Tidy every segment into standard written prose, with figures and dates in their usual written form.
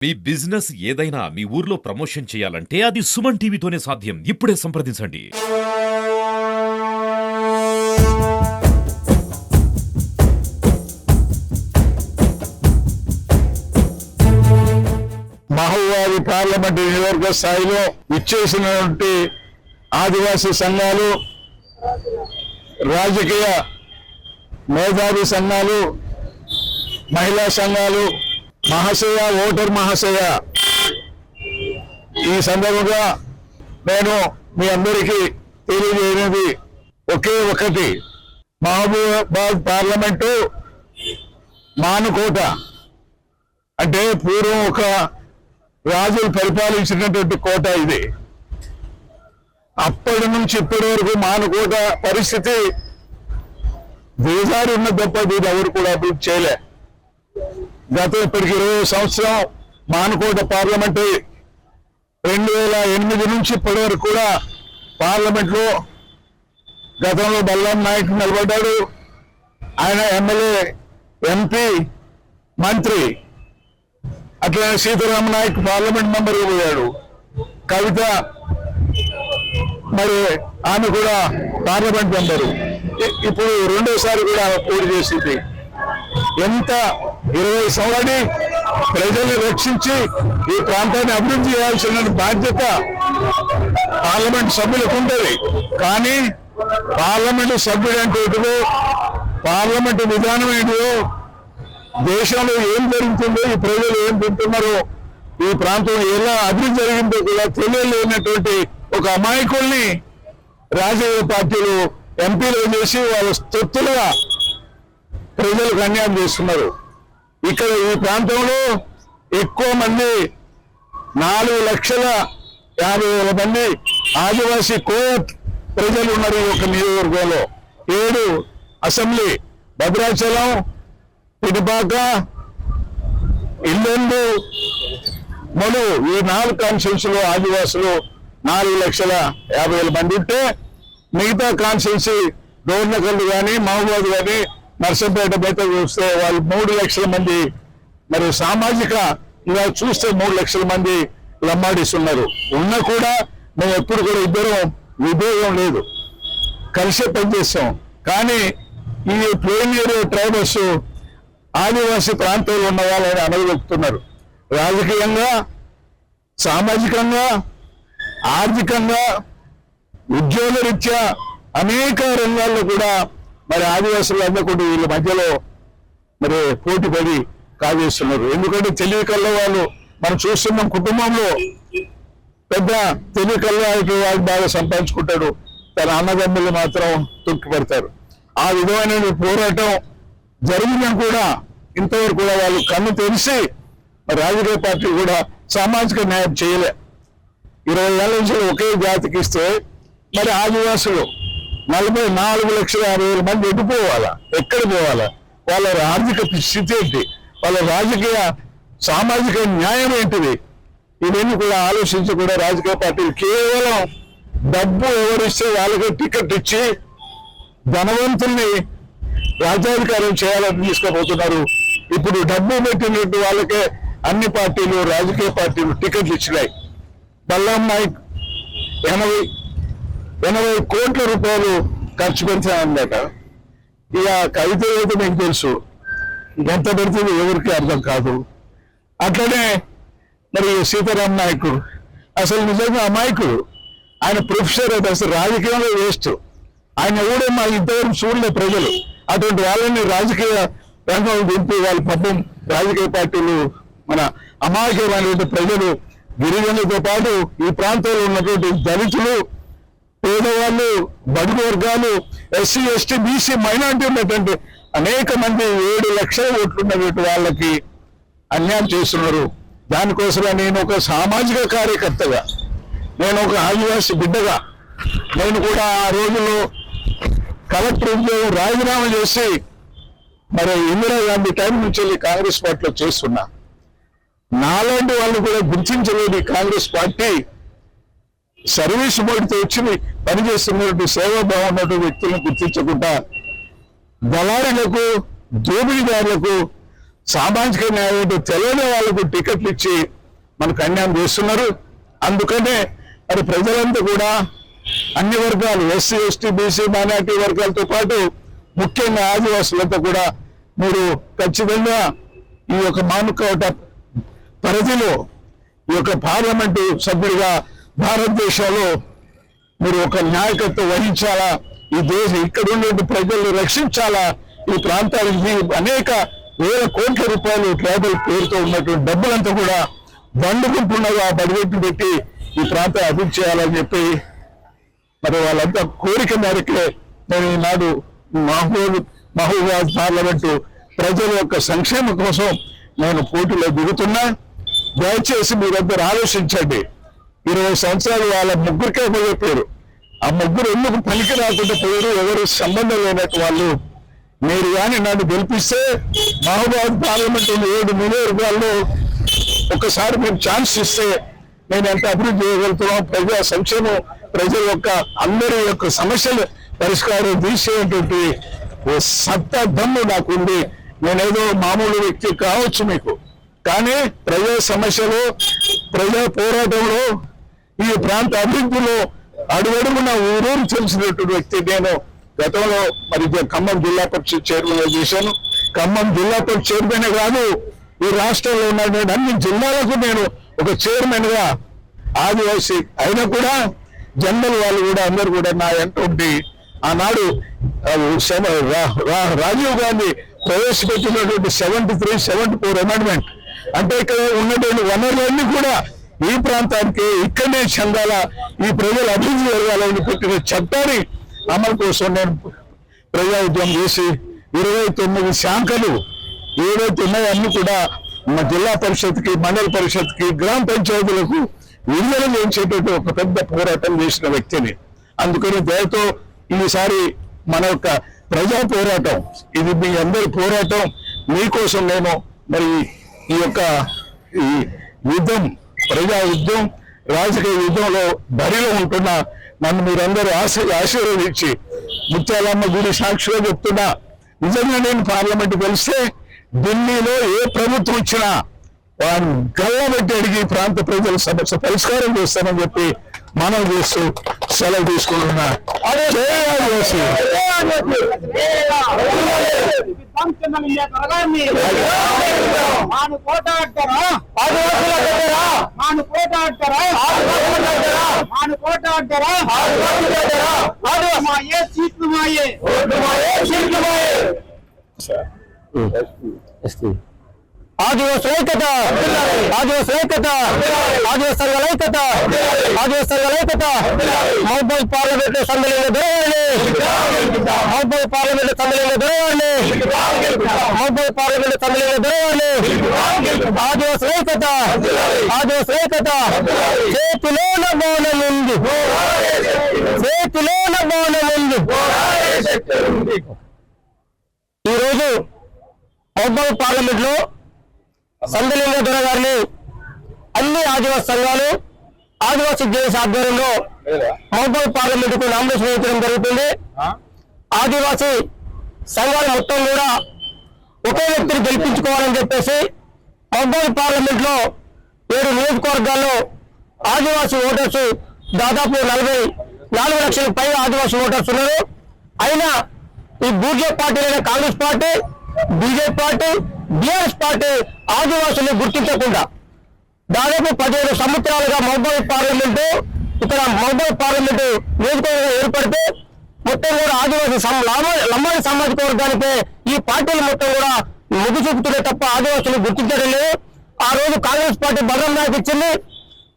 మీ business ఏదైనా మీ ఊర్లో promotion చేయాలంటే అది సుమన్ టీవీతోనే సాధ్యం. ఇప్పుడే సంప్రదించండి. మహబూబాబాద్ పార్లమెంటు నియోజకవర్గ స్థాయిలో ఇచ్చేసినటువంటి ఆదివాసీ సంఘాలు, రాజకీయ మేధావి సంఘాలు, మహిళా సంఘాలు, మహాశయ, ఓటర్ మహాశయ, ఈ సందర్భంగా నేను మీ అందరికీ తెలియజేయనిది ఒకే ఒకటి. మహబూబాబాద్ పార్లమెంటు మానుకోట అంటే పూర్వం ఒక రాజులు పరిపాలించినటువంటి కోట ఇది. అప్పటి నుంచి ఇప్పటి వరకు మానుకోట పరిస్థితి దిగజారి ఉన్న తప్ప దీన్ని ఎవరు కూడా అభివృద్ధి చేయలే. గత ఇప్పటికి 20 సంవత్సరం మానుకోట పార్లమెంటు 2008 నుంచి ఇప్పటి వరకు కూడా పార్లమెంట్లో గతంలో బల్లాం నాయక్ నిలబడ్డాడు. ఆయన ఎమ్మెల్యే, ఎంపీ, మంత్రి. అట్లనే సీతారామ నాయక్ పార్లమెంట్ మెంబర్గా పోయాడు. కవిత మరి ఆమె కూడా పార్లమెంట్ మెంబరు. ఇప్పుడు రెండోసారి కూడా పోటీ చేసింది. ఎంత 20 సంవత్సరాలు ప్రజల్ని రక్షించి ఈ ప్రాంతాన్ని అభివృద్ధి చేయాల్సిన బాధ్యత పార్లమెంట్ సభ్యులకు ఉంటుంది. కానీ పార్లమెంటు సభ్యుడు అంటే ఏంటిదో, పార్లమెంటు విధానం ఏంటిదో, దేశంలో ఏం జరుగుతుందో, ఈ ప్రజలు ఏం తింటున్నారో, ఈ ప్రాంతంలో ఎలా అభివృద్ధి జరిగిందో కూడా తెలియలేనటువంటి ఒక అమాయకుల్ని రాజకీయ పార్టీలు ఎంపీలు చేసి వాళ్ళ తొత్తులుగా ప్రజలకు అన్యాయం చేస్తున్నారు. ఇక్కడ ఈ ప్రాంతంలో ఎక్కువ మంది 4,50,000 మంది ఆదివాసీ కోట్ ప్రజలు ఉన్నారు ఈ యొక్క నియోజకవర్గంలో. 7 అసెంబ్లీ, భద్రాచలం, పిడిపాక, ఇల్లెందు, మొలు, ఈ 4 కాన్స్టిట్యూన్సీలో ఆదివాసులు 4,50,000 మంది ఉంటే, మిగతా కాన్స్టిట్యూన్సీ డోర్నకల్లు కానీ, మహబూబాద్ కానీ, నర్సంపేట బయట చూస్తే వాళ్ళు 3 లక్షల మంది. మరి సామాజిక ఇలా చూస్తే 3 లక్షల మంది లంబాడీస్ ఉన్నారు. ఉన్నా కూడా మేము ఎప్పుడు కూడా ఇద్దరం విభేదం లేదు, కలిసే పనిచేస్తాం. కానీ ఈ ప్లేన్ ఏరియా ట్రైబల్స్ ఆదివాసీ ప్రాంతంలో ఉన్న వాళ్ళని అనగలుగుతున్నారు. రాజకీయంగా, సామాజికంగా, ఆర్థికంగా, ఉద్యోగ రీత్యా అనేక రంగాల్లో కూడా మరి ఆదివాసులు అందకుండా వీళ్ళ మధ్యలో మరి పోటీ పడి కాజేస్తున్నారు. ఎందుకంటే తెలివి కళ్ళ వాళ్ళు మనం చూస్తున్నాం. కుటుంబంలో పెద్ద తెలివి కళ్ళ వాళ్ళు బాగా సంపాదించుకుంటాడు, తన అన్నదమ్ములు మాత్రం తొక్కిపడతారు. ఆ విధమైన పోరాటం జరిగినా కూడా ఇంతవరకు కూడా వాళ్ళు కన్ను తెలిసి రాజకీయ పార్టీ కూడా సామాజిక న్యాయం చేయలే. 20 ఏళ్ళ నుంచి ఒకే జాతికి ఇస్తే మరి ఆదివాసులు 44,50,000 మంది ఎటుపోవాలా, ఎక్కడ పోవాలా, వాళ్ళ ఆర్థిక స్థితి ఏంటి, వాళ్ళ రాజకీయ సామాజిక న్యాయం ఏంటిది, ఇవన్నీ కూడా ఆలోచించి కూడా రాజకీయ పార్టీలు కేవలం డబ్బు ఎవరిస్తే వాళ్ళకి టికెట్ ఇచ్చి ధనవంతుల్ని రాజ్యాధికారం చేయాలని తీసుకుపోతున్నారు. ఇప్పుడు డబ్బు పెట్టినట్టు వాళ్ళకే అన్ని పార్టీలు, రాజకీయ పార్టీలు టికెట్లు ఇచ్చినాయి. బల్లాం నాయక్ 80 కోట్ల రూపాయలు ఖర్చు పెడతానన్నమాట. ఇక కవిత అయితే మీకు తెలుసు, ఎంత పెడుతుంది ఎవరికి అర్థం కాదు. అట్లనే మరి సీతారాం నాయక్ అసలు నిజంగా అమాయకుడు. ఆయన ప్రొఫెసర్ అయితే అసలు రాజకీయంలో వేస్ట్. ఆయన కూడా మా ఇంతవరకు చూడలే ప్రజలు. అటువంటి వాళ్ళని రాజకీయ రంగంలో దింపి వాళ్ళ పాపం రాజకీయ పార్టీలు మన అమాయకమైనటువంటి ప్రజలు, గిరిజనులతో పాటు ఈ ప్రాంతంలో ఉన్నటువంటి దళితులు, పేదవాళ్ళు, బడుగు వర్గాలు, ఎస్సీ, ఎస్టీ, బీసీ, మైనార్టీ ఉన్నటువంటి అనేక మంది 7 లక్షల ఓట్లు ఉన్నటువంటి వాళ్ళకి అన్యాయం చేస్తున్నారు. దానికోసమే నేను ఒక సామాజిక కార్యకర్తగా, నేను ఒక ఆదివాసీ బిడ్డగా, నేను కూడా ఆ రోజుల్లో కలెక్టర్ ఉద్యోగం రాజీనామా చేసి మరి ఇందిరాగాంధీ టైం నుంచి వెళ్ళి కాంగ్రెస్ పార్టీలో చేస్తున్నా. నాలాంటి వాళ్ళు కూడా గుర్తించలేదు ఈ కాంగ్రెస్ పార్టీ. సర్వీస్ మోడ్తో వచ్చి పనిచేస్తున్నటువంటి సేవాభావం ఉన్నటువంటి వ్యక్తులను గుర్తించకుండా దళారులకు, దోపిడీదారులకు సామాజిక న్యాయం అంటే తెలియని వాళ్ళకు టికెట్లు ఇచ్చి మనకు అన్యాయం చేస్తున్నారు. అందుకనే మరి ప్రజలంతా కూడా అన్ని వర్గాలు ఎస్సీ ఎస్టీ బీసీ మైనార్టీ వర్గాలతో పాటు ముఖ్యంగా ఆదివాసులంతా కూడా మీరు ఖచ్చితంగా ఈ యొక్క మానుకోట పరిధిలో ఈ యొక్క పార్లమెంటు సభ్యుడిగా భారతదేశంలో మీరు ఒక నాయకత్వం వహించాలా, ఈ ఇక్కడ ఉండే ప్రజలను రక్షించాలా, ఈ ప్రాంతానికి అనేక వేల కోట్ల రూపాయలు ట్రైబల్ పేరుతో ఉన్నటువంటి డబ్బులంతా కూడా దండుకుంటున్నగా బడ్జెట్ పెట్టి ఈ ప్రాంతం అభివృద్ధి చేయాలని చెప్పి మరి వాళ్ళంతా కోరిక మేరకే నేను ఈనాడు మహబూబాబాద్ పార్లమెంటు ప్రజల యొక్క సంక్షేమం కోసం నేను పోటీలో దిగుతున్నా. దయచేసి మీరందరూ ఆలోచించండి. 20 సంవత్సరాలు వాళ్ళ ముగ్గురికే పోయారు. ఆ ముగ్గురు ఎందుకు పనికి రాకుండా పోయారు? ఎవరు సంబంధం లేనట్టు వాళ్ళు. మీరు కానీ నన్ను గెలిపిస్తే మహబూబాబాద్ పార్లమెంట్ 7 నియోజకవర్గాల్లో ఒకసారి మీరు ఛాన్స్ ఇస్తే నేను ఎంత అభివృద్ధి చేయగలుగుతున్నాం, ప్రజా సంక్షేమం, ప్రజల యొక్క అందరి యొక్క సమస్యలు పరిష్కారం తీసేటువంటి సత్తా దమ్ము నాకుంది. నేనేదో మామూలు వ్యక్తి కావచ్చు మీకు, కానీ ప్రజా సమస్యలు, ప్రజా పోరాటంలో, ఈ ప్రాంత అభివృద్ధిలో అడుగడుగున ఊరూరు తెలిసినటువంటి వ్యక్తి నేను. గతంలో మరి ఖమ్మం జిల్లా పరిషత్ చైర్మన్ చేశాను. ఖమ్మం జిల్లా పరిషత్ చైర్మన్ కాదు, ఈ రాష్ట్రంలో ఉన్నటువంటి అన్ని జిల్లాలకు నేను ఒక చైర్మన్ గా ఆదివాసీ అయినా కూడా జనరల్ వాళ్ళు కూడా అందరూ కూడా నా వెంట ఉండి ఆనాడు రాజీవ్ గాంధీ ప్రవేశపెట్టినటువంటి 73, 74 అమెండ్మెంట్ అంటే ఇక్కడ ఉన్నటువంటి వనరులన్నీ కూడా ఈ ప్రాంతానికి ఇక్కడనే చెందాల, ఈ ప్రజలు అభివృద్ధి జరగాలని పెట్టిన చట్టాన్ని అమలు కోసం నేను ప్రజా ఉద్యమం చేసి 29 శాఖలు ఏవైతే ఉన్నాయో అన్ని కూడా మా జిల్లా పరిషత్కి, మండల పరిషత్కి, గ్రామ పంచాయతీలకు విడుదల చేసేటట్టు ఒక పెద్ద పోరాటం చేసిన వ్యక్తిని. అందుకని దయతో ఈసారి మన యొక్క ప్రజా పోరాటం, ఇది మీ అందరి పోరాటం. మీకోసం నేను మరి ఈ యొక్క ఈ యుద్ధం, ప్రజా యుద్ధం, రాజకీయ యుద్ధంలో బరిలో ఉంటున్నా. నన్ను మీరందరూ ఆశీర్వదించి ముత్యాలమ్మ గుడి సాక్షిగా చెప్తున్నా, నిజంగా నేను పార్లమెంట్ గెలిస్తే ఢిల్లీలో ఏ ప్రభుత్వం ఇచ్చినా వారిని గల్లబెట్టి అడిగి ప్రాంత ప్రజల సమస్య పరిష్కారం చేస్తానని చెప్పి మనం చేస్తూ సెలవు తీసుకుంటున్నా. ఆదివాసీ ఐక్యత, ఆదివాసీ ఐక్యత, ఆదివాసీ ఐక్యత, ఆదివాసీ ఐక్యత. మహబూబాబాద్ పార్లమెంట్ సందర్భంగా దొరవాలి, మహబూబాబాద్ పార్లమెంట్ సందర్భంగా దొరవాలి, మహబూబాబాద్ పార్లమెంట్ సందర్భంగా దొరవాలి. ఆదివాసీ ఐక్యత, ఆదివాసీ ఐక్యత. చేతిలోన మౌనం ఉంది, చేతిలోన మౌనం ఉంది. ఈరోజు మహబూబాబాద్ పార్లమెంట్ లో సందలింగ దొర గారిని అన్ని ఆదివాసీ సంఘాలు, ఆదివాసీ జేఏసీ ఆధ్వర్యంలో మహబూబాబాద్ పార్లమెంట్ కు నామినేషన్ వేయడం జరుగుతుంది. ఆదివాసీ సంఘాలు మొత్తం కూడా ఒకే వ్యక్తిని గెలిపించుకోవాలని చెప్పేసి మహబూబాబాద్ పార్లమెంట్ లో 7 నియోజకవర్గాల్లో ఆదివాసీ ఓటర్స్ దాదాపు 44 లక్షలకు పైగా ఆదివాసీ ఓటర్స్ ఉన్నారు. అయినా ఈ బూర్జే పార్టీలైన Congress party, BJP party, BRS party ఆదివాసుల్ని గుర్తించకుండా దాదాపు 15 సంవత్సరాలుగా మహబూబాబాద్ పార్లమెంటు, ఇక్కడ మహబూబాబాద్ పార్లమెంటు నియోజకవర్గం ఏర్పడితే మొత్తం కూడా ఆదివాసీ లంబాడి సామాజిక వర్గానికే ఈ పార్టీలు మొత్తం కూడా మొగ్గు చూపుతున్నాయి తప్ప ఆదివాసులు గుర్తించడం లేదు. ఆ రోజు కాంగ్రెస్ పార్టీ బలరాం నాయక్ ఇచ్చింది,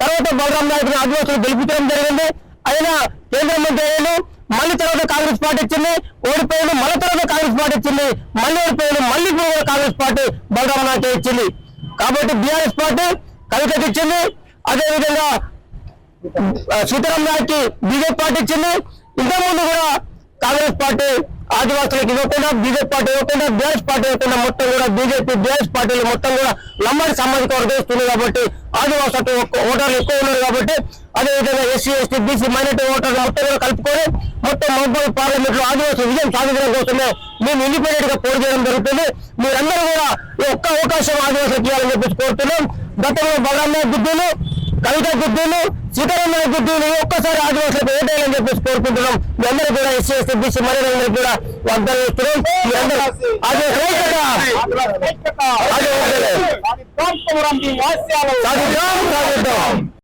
తర్వాత బలరాం నాయక్ ఆదివాసులు గెలిపించడం జరిగింది. అయినా కేంద్ర మంత్రి అయ్యాడు, మళ్ళీ తర్వాత కాంగ్రెస్ పార్టీ ఇచ్చింది, ఓడిపోయాడు, మళ్ళీ తర్వాత కాంగ్రెస్ పార్టీ ఇచ్చింది, మళ్ళీ ఓడిపోయాడు, మళ్ళీ కూడా కాంగ్రెస్ పార్టీ బలరాం నాయక్ ఇచ్చింది. కాబట్టి బీఆర్ఎస్ పార్టీ కవితకి ఇచ్చింది, అదేవిధంగా సీతారాం నాయక్ కి బీజేపీ పార్టీ ఇచ్చింది. ఇంతకుముందు కూడా కాంగ్రెస్ పార్టీ ఆదివాసులకు ఇవ్వకుండా, బీజేపీ పార్టీ ఇవ్వకుండా, బీఆర్ఎస్ పార్టీ ఇవ్వకుండా మొత్తం కూడా బీజేపీ, బీఆర్ఎస్ పార్టీలు మొత్తం కూడా లంబాడి సామాజిక వర్గం ఇస్తుంది. కాబట్టి ఆదివాసీ ఓటర్లు ఎక్కువ ఉన్నారు. కాబట్టి అదేవిధంగా ఎస్సీ ఎస్టీ బీసీ మైనార్టీ ఓటర్లు మొత్తం కూడా కలుపుకొని మొత్తం మహబూబాబాద్ పార్లమెంట్ లో ఆదివాసీ విజయం సాధించడం కోసమే మేము ఇండిపెండెంట్ గా పోటీ చేయడం జరుగుతుంది. మీరందరూ కూడా ఈ ఒక్క అవకాశం ఆదివాసులకు ఇవ్వాలని చెప్పేసి కోరుతున్నాం. గతంలో బలరామ గుద్దులు, కవిత గుద్దులు, సీతారామయ్య గుద్దులు ఒక్కసారి ఆదివాసులకు ఓటేయాలని చెప్పేసి కోరుకుంటున్నాం. మీ అందరూ కూడా ఎస్సీ ఎస్టీ బీసీ మహిళలందరూ కూడా వాగ్దానం ఇస్తున్నాం. మీ అందరూ సాధిద్దాం.